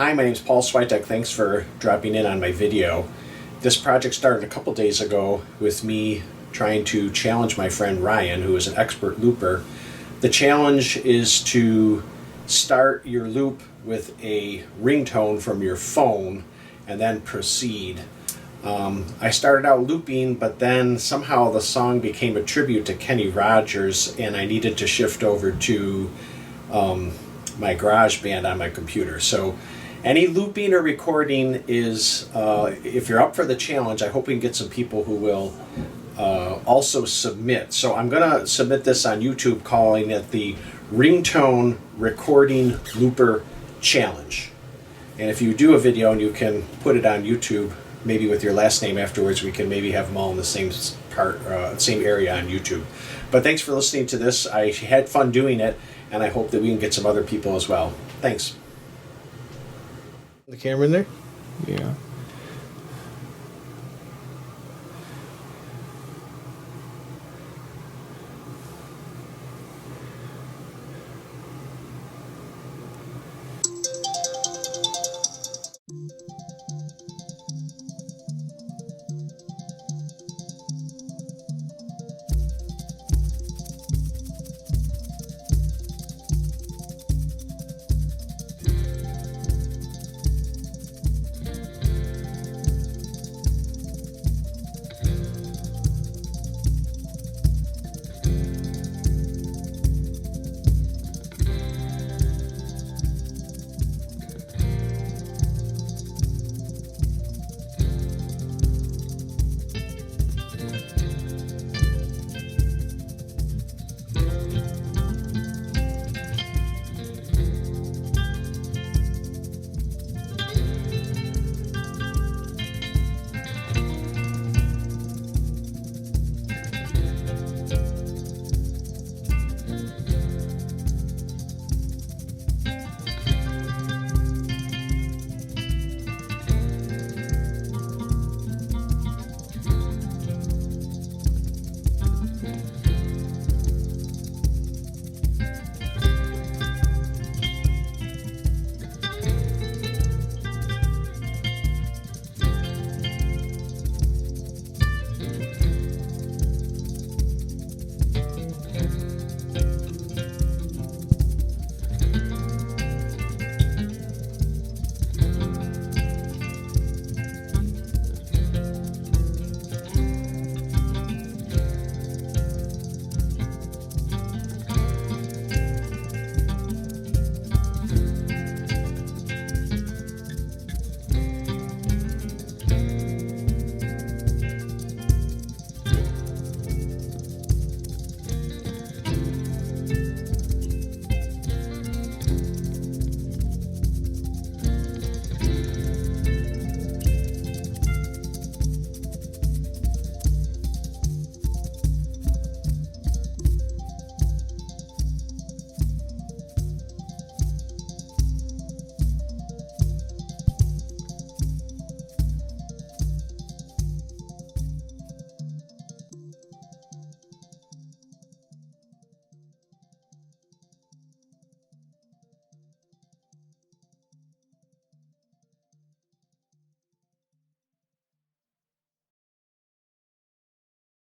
Hi, my name is Paul Switek. Thanks for dropping in on my video. This project started a couple days ago with me trying to challenge my friend Ryan, who is an expert looper. The challenge is to start your loop with a ringtone from your phone and then proceed. I started out looping, but then somehow the song became a tribute to Kenny Rogers, and I needed to shift over to my GarageBand on my computer. So any looping or recording is, if you're up for the challenge, I hope we can get some people who will also submit. So I'm going to submit this on YouTube, calling it the Ringtone Recording Looper Challenge. And if you do a video and you can put it on YouTube, maybe with your last name afterwards, we can maybe have them all in the same same area on YouTube. But thanks for listening to this. I had fun doing it, and I hope that we can get some other people as well. Thanks. The camera in there? Yeah.